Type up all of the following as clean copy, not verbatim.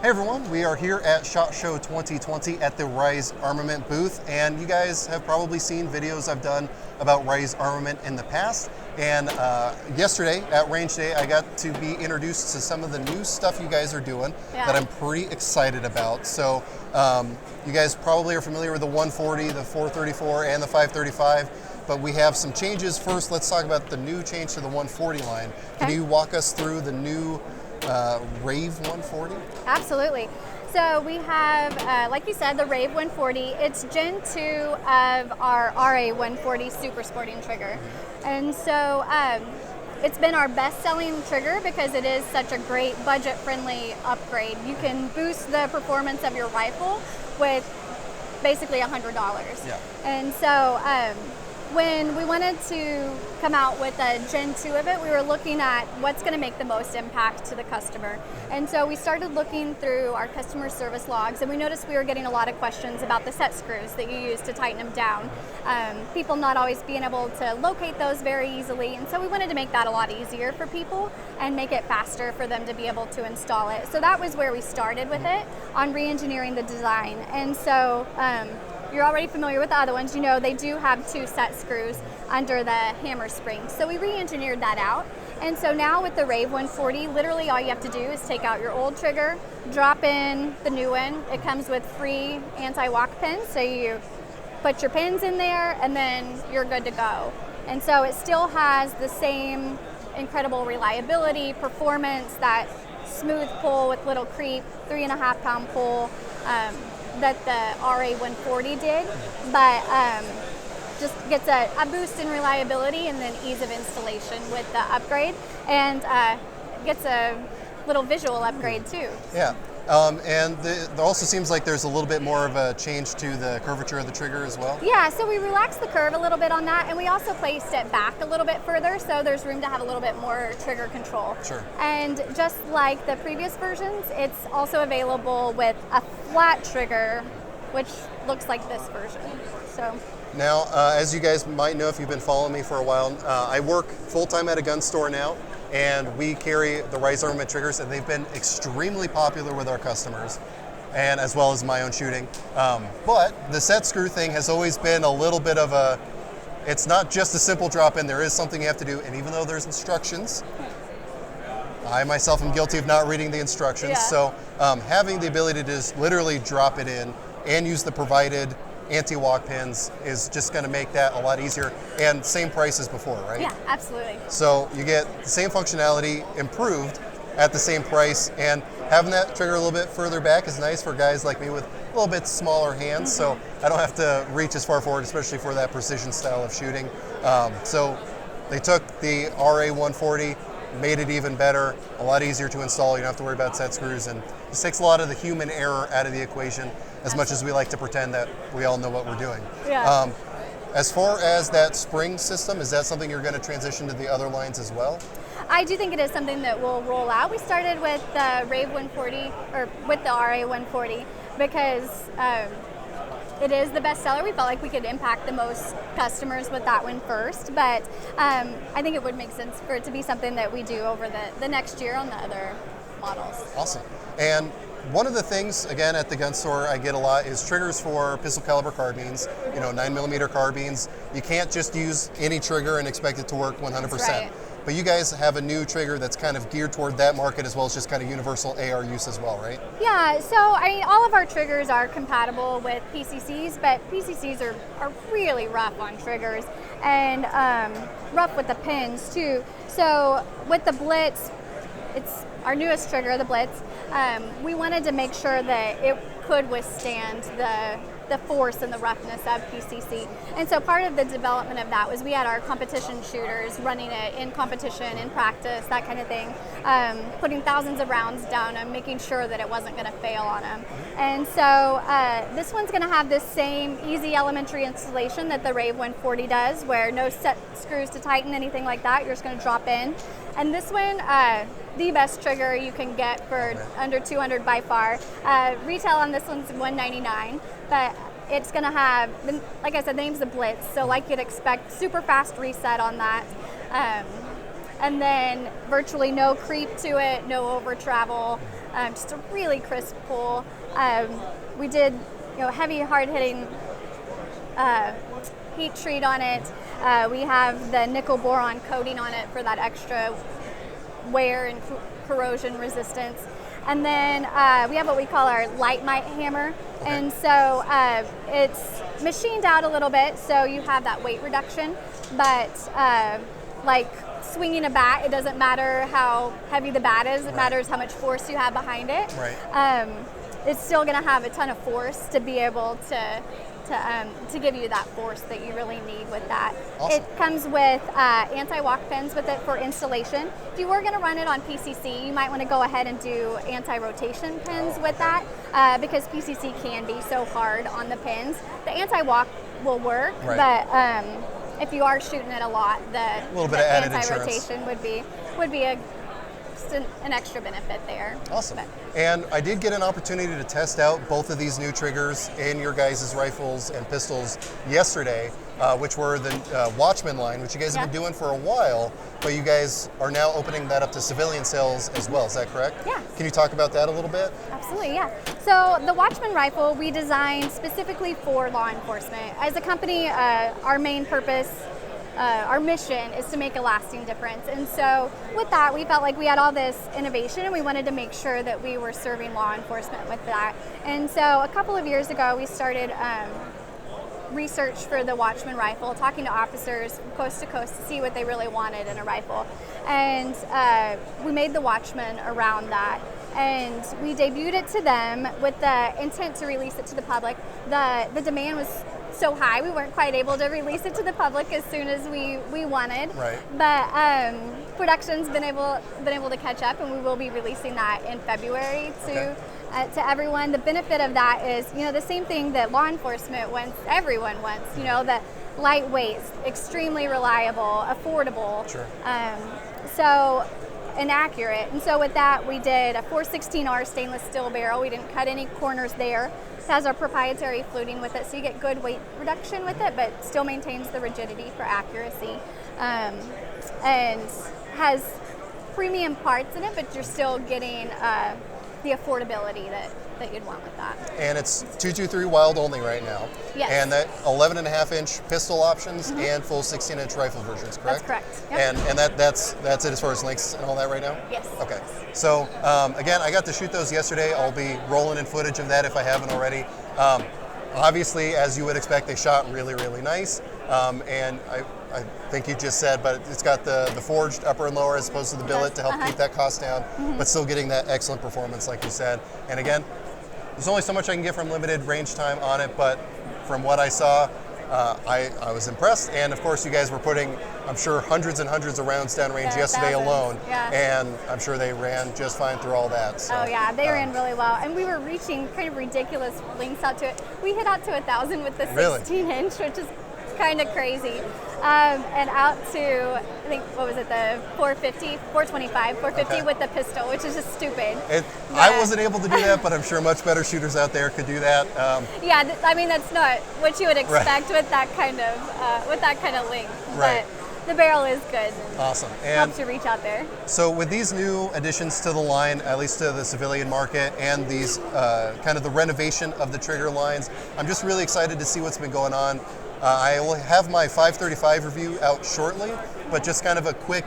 Hey everyone, we are here at SHOT Show 2020 at the Rise Armament booth, and you guys have probably seen videos I've done about Rise Armament in the past. And yesterday at Range Day, I got to be introduced to some of the new stuff you guys are doing that I'm pretty excited about. So you guys probably are familiar with the 140, the 434, and the 535, but we have some changes. First, let's talk about the new change to the 140 line. Can you walk us through the new Rave 140? Absolutely. So we have, like you said, the Rave 140. It's Gen 2 of our RA 140 Super Sporting trigger. And so it's been our best-selling trigger because it is such a great budget-friendly upgrade. You can boost the performance of your rifle with basically $100. Yeah. And so when we wanted to come out with a Gen 2 of it, we were looking at what's going to make the most impact to the customer. And so we started looking through our customer service logs, and we noticed we were getting a lot of questions about the set screws that you use to tighten them down. People not always being able to locate those very easily, and so we wanted to make that a lot easier for people and make it faster for them to be able to install it. So that was where we started with it, on re-engineering the design. And so you're already familiar with the other ones. You know they do have 2 set screws under the hammer spring. So we re-engineered that out. And so now with the Rave 140, literally all you have to do is take out your old trigger, drop in the new one. It comes with free anti-walk pins. So you put your pins in there and then you're good to go. And so it still has the same incredible reliability, performance, that smooth pull with little creep, 3.5 pound pull, that the RA 140 did, but just gets a boost in reliability and then ease of installation with the upgrade, and gets a little visual upgrade too. Yeah, and there also seems like there's a little bit more of a change to the curvature of the trigger as well. Yeah, so we relaxed the curve a little bit on that, and we also placed it back a little bit further, so there's room to have a little bit more trigger control. Sure. And just like the previous versions, it's also available with a flat trigger, which looks like this version. So. Now, as you guys might know if you've been following me for a while, I work full-time at a gun store now, and we carry the Rise Armament triggers, and they've been extremely popular with our customers, and as well as my own shooting. But the set screw thing has always been a little bit of a, it's not just a simple drop in, there is something you have to do, and even though there's instructions, I myself am guilty of not reading the instructions, so having the ability to just literally drop it in and use the provided anti-walk pins is just going to make that a lot easier, and same price as before, right? Yeah, absolutely. So you get the same functionality improved at the same price, and having that trigger a little bit further back is nice for guys like me with a little bit smaller hands, so I don't have to reach as far forward, especially for that precision style of shooting. So they took the RA 140, made it even better, a lot easier to install. You don't have to worry about set screws, and this takes a lot of the human error out of the equation, as much as we like to pretend that we all know what we're doing. Yeah. As far as that spring system, is that something you're going to transition to the other lines as well? I do think it is something that will roll out. We started with the Rave 140, or with the RA 140, because it is the best seller. We felt like we could impact the most customers with that one first, but I think it would make sense for it to be something that we do over the next year on the other models. Awesome. And one of the things, again, at the gun store I get a lot is triggers for pistol caliber carbines, 9mm carbines. You can't just use any trigger and expect it to work 100%. That's right. But you guys have a new trigger that's kind of geared toward that market, as well as just kind of universal AR use as well, right? Yeah, so I mean, all of our triggers are compatible with PCCs, but PCCs are really rough on triggers, and rough with the pins too. So with the Blitz, it's our newest trigger, the Blitz, we wanted to make sure that it could withstand the force and the roughness of PCC. And so part of the development of that was we had our competition shooters running it in competition, in practice, that kind of thing, putting thousands of rounds down and making sure that it wasn't going to fail on them. And so this one's going to have this same easy elementary installation that the Rave 140 does, where no set screws to tighten, anything like that. You're just going to drop in. And this one, the best trigger you can get for under $200 by far. Retail on this one's $199, but it's going to have, like I said, the name's the Blitz, so like you'd expect, super fast reset on that. And then virtually no creep to it, no over travel. just a really crisp pull. We did heavy, hard-hitting heat treat on it. We have the nickel boron coating on it for that extra wear and corrosion resistance. And then we have what we call our light Mite hammer. Okay. And so it's machined out a little bit, so you have that weight reduction. But like swinging a bat, it doesn't matter how heavy the bat is, it matters how much force you have behind it. Right. It's still going to have a ton of force to be able to give you that force that you really need with that. Awesome. It comes with anti-walk pins with it for installation. If you were going to run it on PCC, you might want to go ahead and do anti-rotation pins with that because PCC can be so hard on the pins. The anti-walk will work, but if you are shooting it a lot, the anti-rotation would be an extra benefit there. Awesome. And I did get an opportunity to test out both of these new triggers in your guys' rifles and pistols yesterday, which were the Watchman line, which you guys have been doing for a while, but you guys are now opening that up to civilian sales as well. Is that correct? Yeah. Can you talk about that a little bit? Absolutely, yeah. So the Watchman Rifle we designed specifically for law enforcement. As a company, our main purpose, our mission is to make a lasting difference. And so with that, we felt like we had all this innovation and we wanted to make sure that we were serving law enforcement with that. And so a couple of years ago, we started research for the Watchman Rifle, talking to officers from coast to coast to see what they really wanted in a rifle. And we made the Watchman around that. And we debuted it to them with the intent to release it to the public. The demand was so high, we weren't quite able to release it to the public as soon as we wanted. Right. But production's been able to catch up, and we will be releasing that in February to everyone. The benefit of that is, the same thing that law enforcement wants, everyone wants. That lightweight, extremely reliable, affordable. Sure. And accurate. And so with that, we did a 416R stainless steel barrel. We didn't cut any corners there. It has our proprietary fluting with it, so you get good weight reduction with it, but still maintains the rigidity for accuracy. And has premium parts in it, but you're still getting the affordability that you'd want with that. And it's 223 wild only right now. Yes. And that 11.5-inch pistol options and full 16-inch rifle versions, correct? That's correct. Yep. And that's it as far as lengths and all that right now? Yes. Okay. So again, I got to shoot those yesterday. I'll be rolling in footage of that if I haven't already. Obviously, as you would expect, they shot really, really nice. And I think you just said, but it's got the forged upper and lower as opposed to the billet to help keep that cost down, but still getting that excellent performance like you said. And again, there's only so much I can get from limited range time on it, but from what I saw, I was impressed. And of course, you guys were putting, I'm sure, hundreds and hundreds of rounds downrange yesterday alone. Yeah. And I'm sure they ran just fine through all that. So, oh yeah, they ran really well. And we were reaching kind of ridiculous lengths out to it. We hit out to 1,000 with the 16-inch, which is kind of crazy. And out to, I think, what was it, the 450, 425, 450 with the pistol, which is just stupid. I wasn't able to do that, but I'm sure much better shooters out there could do that. Yeah, I mean, that's not what you would expect with that kind of length. Right. But the barrel is good. Awesome. And helps you reach out there. So with these new additions to the line, at least to the civilian market, and these kind of the renovation of the trigger lines, I'm just really excited to see what's been going on. I will have my 535 review out shortly, but just kind of a quick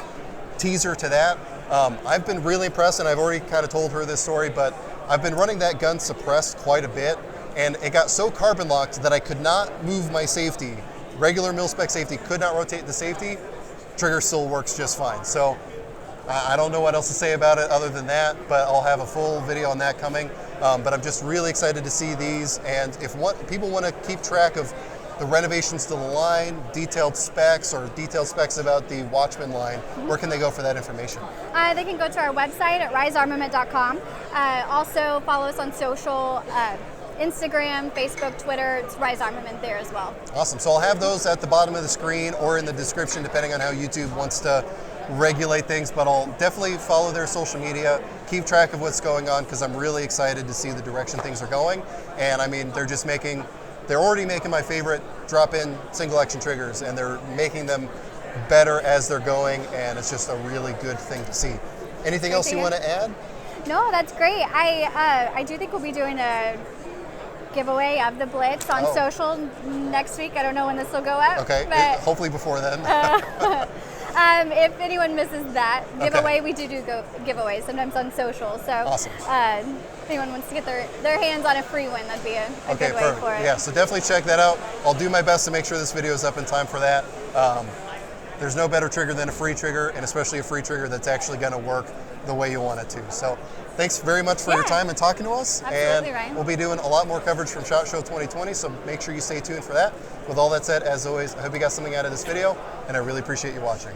teaser to that. I've been really impressed, and I've already kind of told her this story, but I've been running that gun suppressed quite a bit, and it got so carbon locked that I could not move my safety. Regular mil-spec safety, could not rotate the safety. Trigger still works just fine. So I don't know what else to say about it other than that, but I'll have a full video on that coming. But I'm just really excited to see these, and if people want to keep track of the renovations to the line, detailed specs about the Watchman line, where can they go for that information? They can go to our website at risearmament.com. Also follow us on social, Instagram, Facebook, Twitter. It's Rise Armament there as well. Awesome. So I'll have those at the bottom of the screen or in the description, depending on how YouTube wants to regulate things, but I'll definitely follow their social media, keep track of what's going on, because I'm really excited to see the direction things are going. And I mean, they're already making my favorite drop-in single action triggers, and they're making them better as they're going, and it's just a really good thing to see. Anything else you want to add? No, that's great. I do think we'll be doing a giveaway of the Blitz on social next week. I don't know when this will go up. Okay, but hopefully before then. if anyone misses that giveaway, we do giveaways sometimes on social. So awesome. If anyone wants to get their hands on a free one, that'd be a good way perfect. for it. Yeah, so definitely check that out. I'll do my best to make sure this video is up in time for that. There's no better trigger than a free trigger, and especially a free trigger that's actually going to work the way you want it to. So thanks very much for your time and talking to us. Absolutely, and Ryan. We'll be doing a lot more coverage from SHOT Show 2020, so make sure you stay tuned for that. With all that said, as always, I hope you got something out of this video, and I really appreciate you watching.